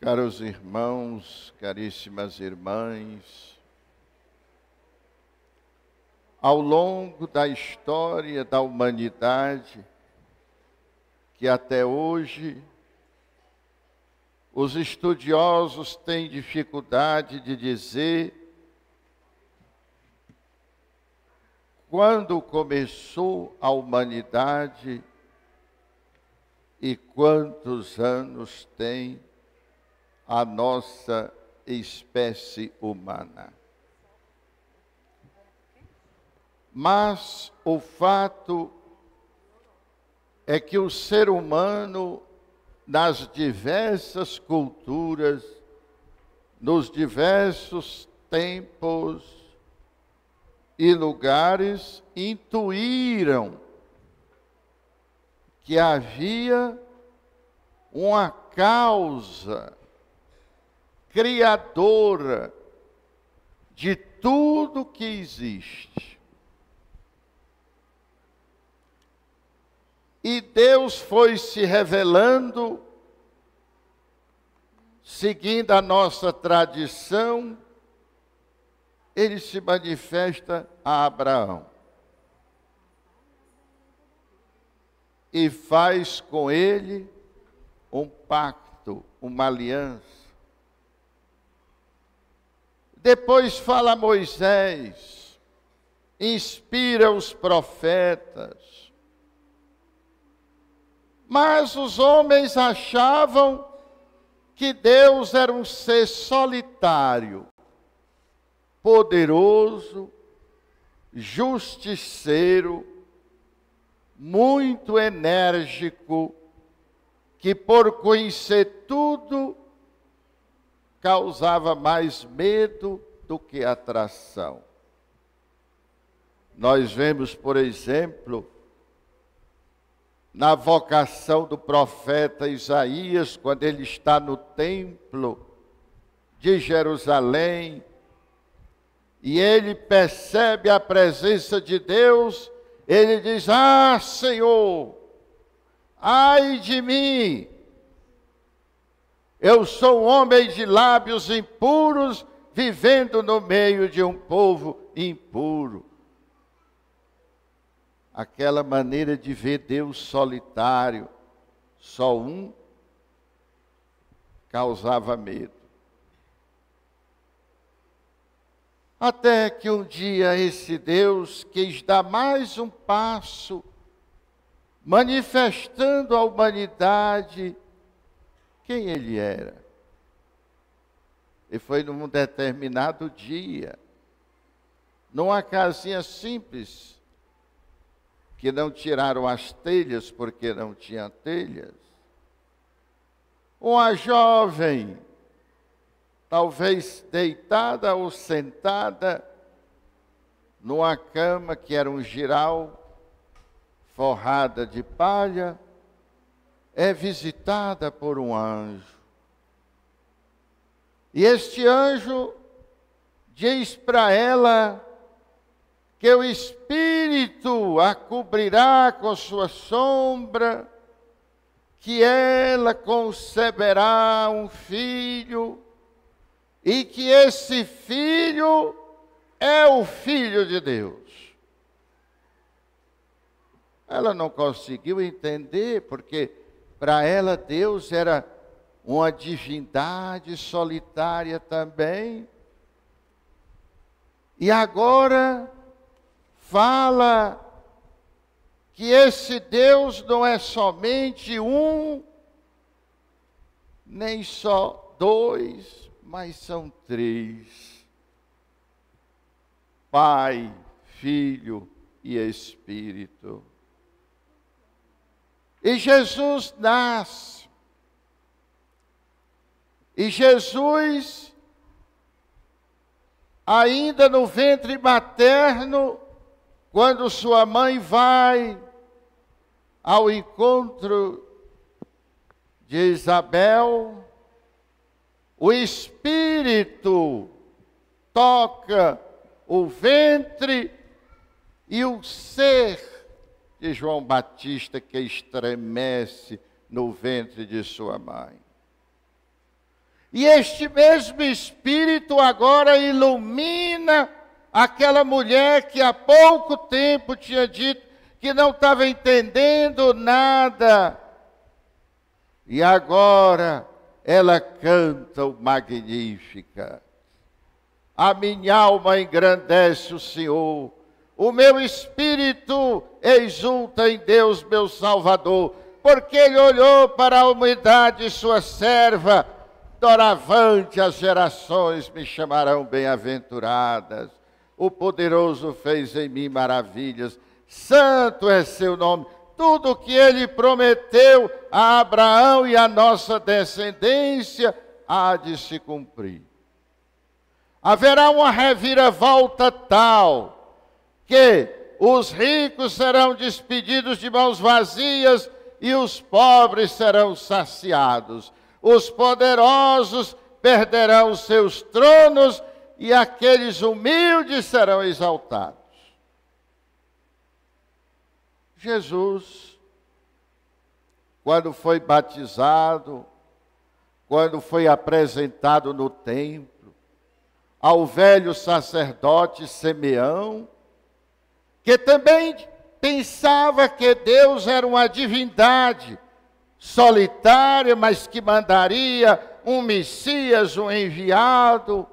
Caros irmãos, caríssimas irmãs, ao longo da história da humanidade, que até hoje os estudiosos têm dificuldade de dizer quando começou a humanidade e quantos anos tem a nossa espécie humana. Mas o fato é que o ser humano, nas diversas culturas, nos diversos tempos e lugares, intuíram que havia uma causa criadora de tudo que existe. E Deus foi se revelando, seguindo a nossa tradição, ele se manifesta a Abraão. E faz com ele um pacto, uma aliança. Depois fala a Moisés, inspira os profetas. Mas os homens achavam que Deus era um ser solitário, poderoso, justiceiro, muito enérgico, que por conhecer tudo, causava mais medo do que atração. Nós vemos, por exemplo, na vocação do profeta Isaías, quando ele está no templo de Jerusalém, e ele percebe a presença de Deus, ele diz: "Ah, Senhor, ai de mim, eu sou um homem de lábios impuros, vivendo no meio de um povo impuro." Aquela maneira de ver Deus solitário, só um, causava medo. Até que um dia esse Deus quis dar mais um passo, manifestando à humanidade quem ele era. E foi num determinado dia, numa casinha simples, que não tiraram as telhas porque não tinha telhas. Uma jovem, talvez deitada ou sentada, numa cama que era um jiral, forrada de palha, é visitada por um anjo. E este anjo diz para ela que o Espírito a cobrirá com sua sombra, que ela conceberá um filho, e que esse filho é o Filho de Deus. Ela não conseguiu entender, porque para ela Deus era uma divindade solitária também. E agora fala que esse Deus não é somente um, nem só dois, mas são três: Pai, Filho e Espírito. E Jesus nasce. E Jesus, ainda no ventre materno, quando sua mãe vai ao encontro de Isabel, o Espírito toca o ventre e o ser de João Batista que estremece no ventre de sua mãe. E este mesmo Espírito agora ilumina aquela mulher que há pouco tempo tinha dito que não estava entendendo nada. E agora ela canta o Magnífica. A minha alma engrandece o Senhor. O meu espírito exulta em Deus, meu Salvador, porque Ele olhou para a humildade de sua serva. Doravante as gerações me chamarão bem-aventuradas. O poderoso fez em mim maravilhas. Santo é seu nome. Tudo o que Ele prometeu a Abraão e a nossa descendência há de se cumprir. Haverá uma reviravolta tal que os ricos serão despedidos de mãos vazias e os pobres serão saciados. Os poderosos perderão os seus tronos e aqueles humildes serão exaltados. Jesus, quando foi batizado, quando foi apresentado no templo, ao velho sacerdote Simeão, que também pensava que Deus era uma divindade solitária, mas que mandaria um Messias, um enviado.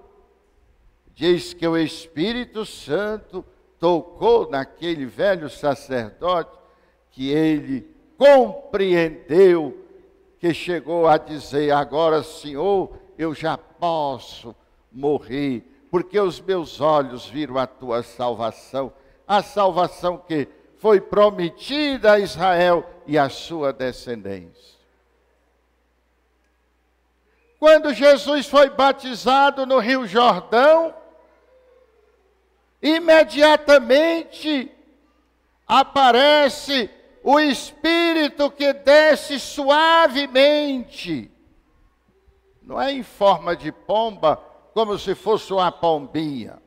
Diz que o Espírito Santo tocou naquele velho sacerdote, que ele compreendeu, que chegou a dizer: agora, Senhor, eu já posso morrer, porque os meus olhos viram a tua salvação, a salvação que foi prometida a Israel e a sua descendência. Quando Jesus foi batizado no Rio Jordão, imediatamente aparece o Espírito que desce suavemente. Não é em forma de pomba, como se fosse uma pombinha.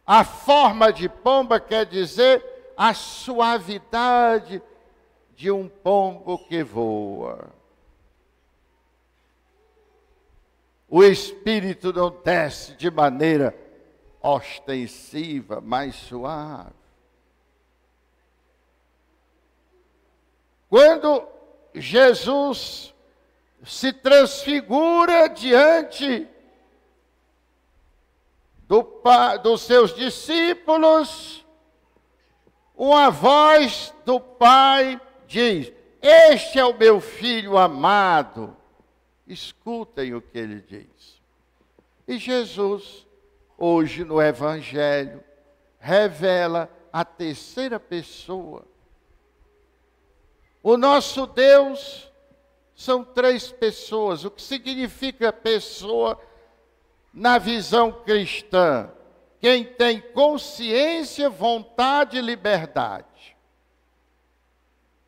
A forma de pomba quer dizer a suavidade de um pombo que voa. O Espírito não desce de maneira ostensiva, mais suave. Quando Jesus se transfigura diante dos seus discípulos, uma voz do Pai diz: este é o meu filho amado. Escutem o que ele diz. E Jesus, hoje no Evangelho, revela a terceira pessoa. O nosso Deus são três pessoas. O que significa pessoa na visão cristã? Quem tem consciência, vontade e liberdade.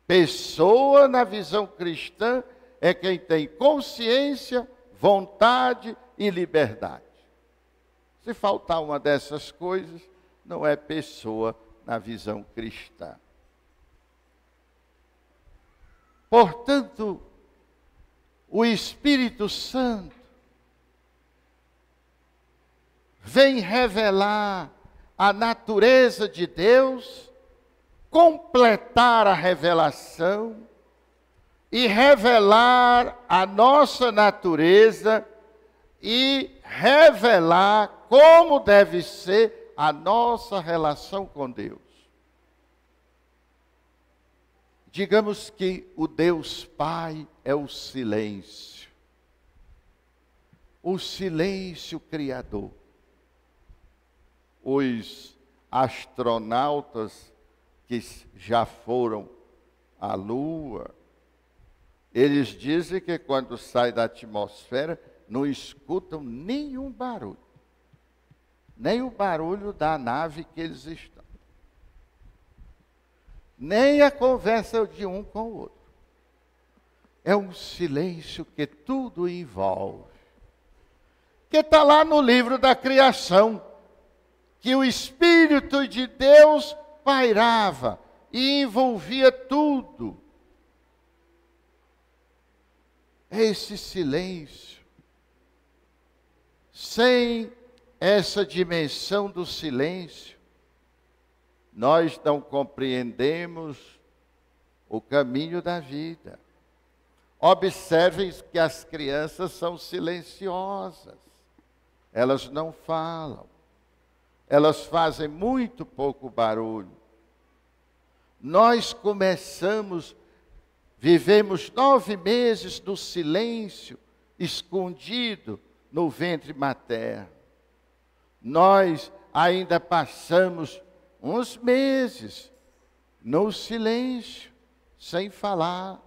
Pessoa na visão cristã é quem tem consciência, vontade e liberdade. Se faltar uma dessas coisas, não é pessoa na visão cristã. Portanto, o Espírito Santo vem revelar a natureza de Deus, completar a revelação e revelar a nossa natureza e revelar como deve ser a nossa relação com Deus. Digamos que o Deus Pai é o silêncio criador. Os astronautas que já foram à Lua, eles dizem que quando saem da atmosfera não escutam nenhum barulho, nem o barulho da nave que eles estão, nem a conversa de um com o outro. É um silêncio que tudo envolve. Que está lá no livro da criação, que o Espírito de Deus pairava e envolvia tudo. Esse silêncio Sem essa dimensão do silêncio, nós não compreendemos o caminho da vida. Observem que as crianças são silenciosas. Elas não falam. Elas fazem muito pouco barulho. Nós vivemos 9 meses no silêncio, escondido no ventre materno. Nós ainda passamos uns meses no silêncio, sem falar.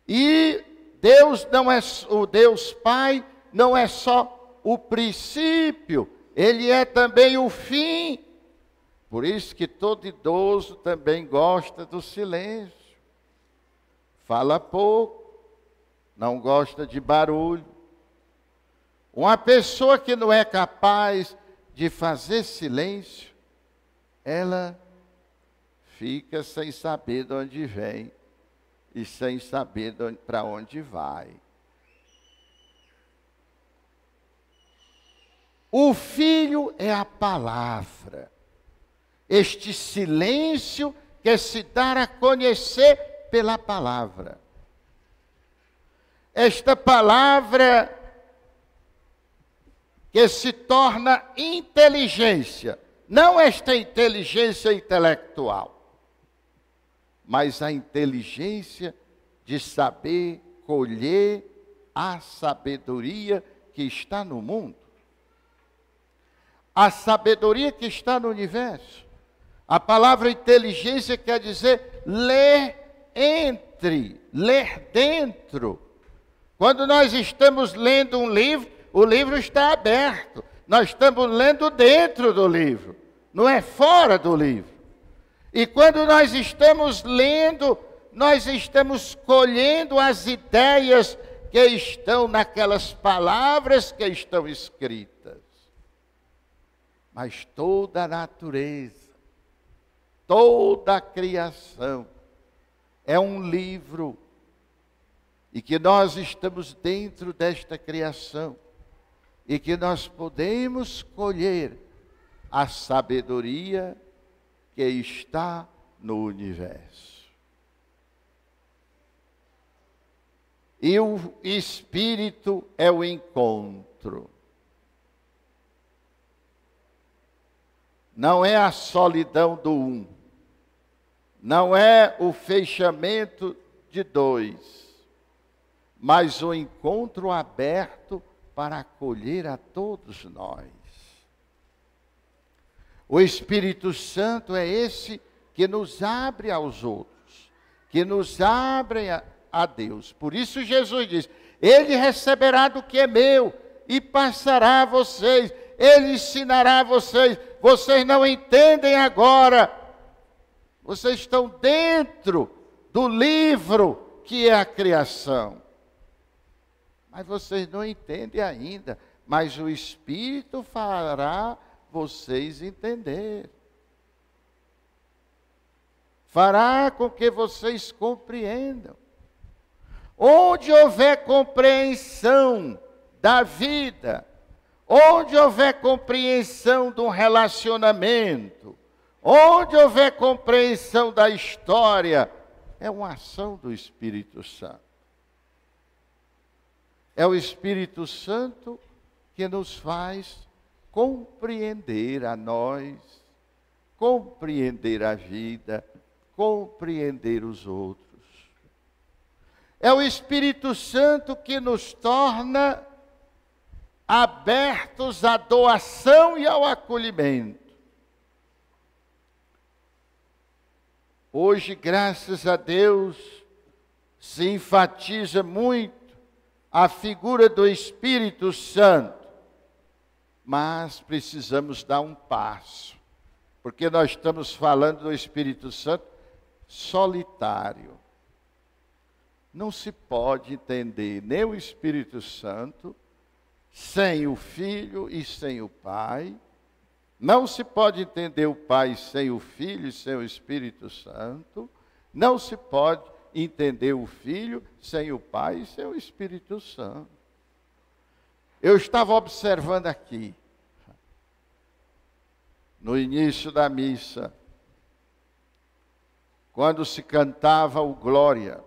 E Deus não é o Deus Pai, não é só o princípio, Ele é também o fim. Por isso que todo idoso também gosta do silêncio. Fala pouco, não gosta de barulho. Uma pessoa que não é capaz de fazer silêncio, ela fica sem saber de onde vem e sem saber para onde vai. O Filho é a palavra. Este silêncio quer se dar a conhecer pela palavra. Esta palavra que se torna inteligência, não esta inteligência intelectual, mas a inteligência de saber colher a sabedoria que está no mundo, a sabedoria que está no universo. A palavra inteligência quer dizer ler ler dentro. Quando nós estamos lendo um livro, o livro está aberto. Nós estamos lendo dentro do livro, não é fora do livro. E quando nós estamos lendo, nós estamos colhendo as ideias que estão naquelas palavras que estão escritas. Mas toda a natureza, toda a criação é um livro, e que nós estamos dentro desta criação, e que nós podemos colher a sabedoria que está no universo. E o Espírito é o encontro. Não é a solidão do um. Não é o fechamento de 2. Mas o encontro aberto para acolher a todos nós. O Espírito Santo é esse que nos abre aos outros, que nos abre a Deus. Por isso Jesus diz, Ele receberá do que é meu e passará a vocês, Ele ensinará a vocês. Vocês não entendem agora, vocês estão dentro do livro que é a criação. Mas vocês não entendem ainda, mas o Espírito fará vocês entender. Fará com que vocês compreendam. Onde houver compreensão da vida, onde houver compreensão de um relacionamento, onde houver compreensão da história, é uma ação do Espírito Santo. É o Espírito Santo que nos faz compreender a nós, compreender a vida, compreender os outros. É o Espírito Santo que nos torna abertos à doação e ao acolhimento. Hoje, graças a Deus, se enfatiza muito a figura do Espírito Santo, mas precisamos dar um passo, porque nós estamos falando do Espírito Santo solitário. Não se pode entender nem o Espírito Santo sem o Filho e sem o Pai. Não se pode entender o Pai sem o Filho e sem o Espírito Santo. Não se pode entender o Filho sem o Pai e sem o Espírito Santo. Eu estava observando aqui, no início da missa, quando se cantava o Glória.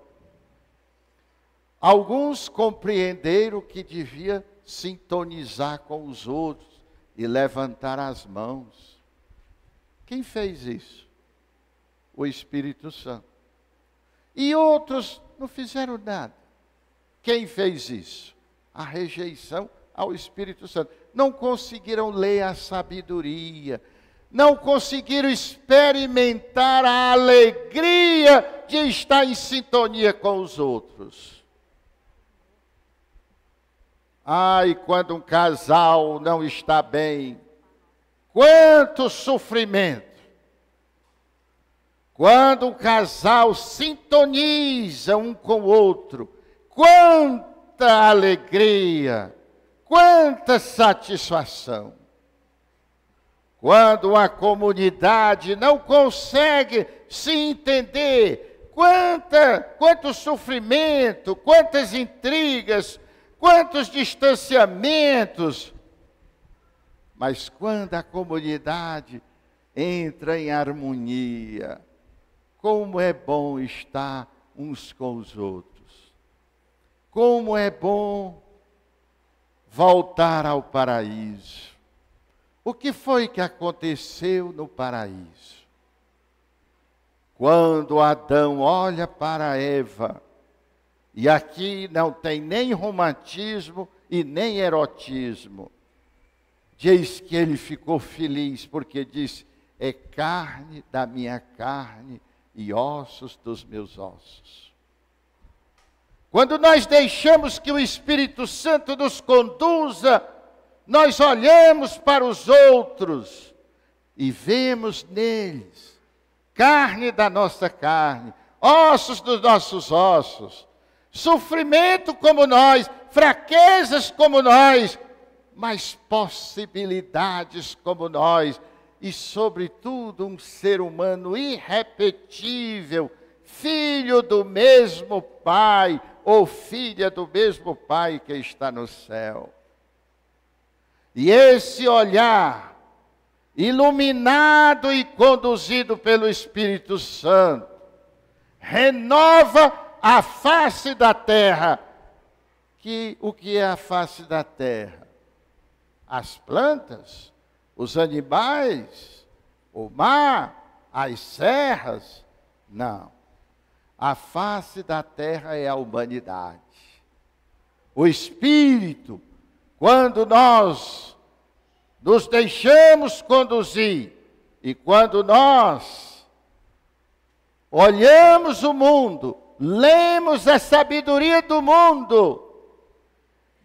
Alguns compreenderam que devia sintonizar com os outros e levantar as mãos. Quem fez isso? O Espírito Santo. E outros não fizeram nada. Quem fez isso? A rejeição ao Espírito Santo. Não conseguiram ler a sabedoria, não conseguiram experimentar a alegria de estar em sintonia com os outros. Ai, quando um casal não está bem, quanto sofrimento. Quando um casal sintoniza um com o outro, quanta alegria, quanta satisfação. Quando a comunidade não consegue se entender, quanto sofrimento, quantas intrigas, quantos distanciamentos. Mas quando a comunidade entra em harmonia, como é bom estar uns com os outros. Como é bom voltar ao paraíso. O que foi que aconteceu no paraíso? Quando Adão olha para Eva, e aqui não tem nem romantismo e nem erotismo, diz que ele ficou feliz, porque diz, é carne da minha carne e ossos dos meus ossos. Quando nós deixamos que o Espírito Santo nos conduza, nós olhamos para os outros e vemos neles carne da nossa carne, ossos dos nossos ossos, sofrimento como nós, fraquezas como nós, mas possibilidades como nós, e sobretudo um ser humano irrepetível, filho do mesmo Pai, ou filha do mesmo Pai que está no céu. E esse olhar, iluminado e conduzido pelo Espírito Santo, renova a face da terra. O que é a face da terra? As plantas, os animais, o mar, as serras? Não. A face da terra é a humanidade. O Espírito, quando nós nos deixamos conduzir e quando nós olhamos o mundo, lemos a sabedoria do mundo,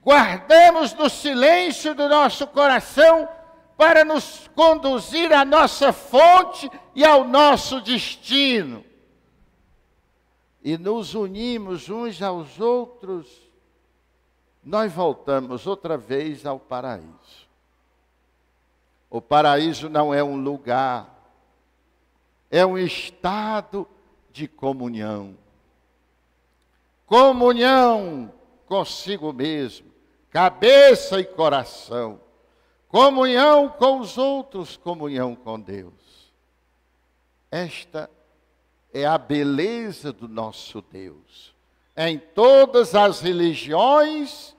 guardamos no silêncio do nosso coração para nos conduzir à nossa fonte e ao nosso destino. E nos unimos uns aos outros, nós voltamos outra vez ao paraíso. O paraíso não é um lugar, é um estado de comunhão. Comunhão consigo mesmo, cabeça e coração. Comunhão com os outros, comunhão com Deus. Esta é a beleza do nosso Deus. Em todas as religiões,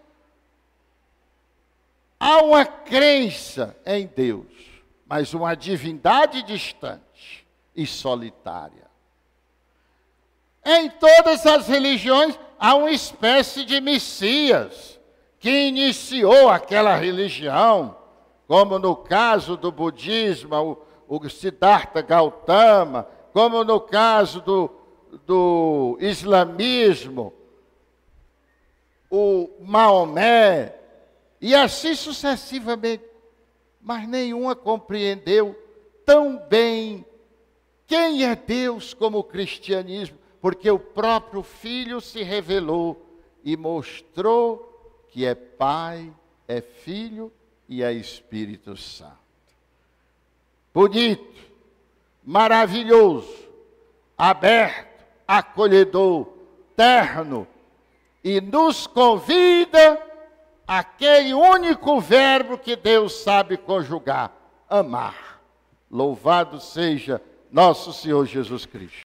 há uma crença em Deus, mas uma divindade distante e solitária. Em todas as religiões, há uma espécie de Messias que iniciou aquela religião, como no caso do budismo, o Siddhartha Gautama, como no caso do islamismo, o Maomé, e assim sucessivamente. Mas nenhuma compreendeu tão bem quem é Deus como o cristianismo, porque o próprio Filho se revelou e mostrou que é Pai, é Filho e é Espírito Santo. Bonito, maravilhoso, aberto, acolhedor, terno, e nos convida aquele único verbo que Deus sabe conjugar: amar. Louvado seja nosso Senhor Jesus Cristo.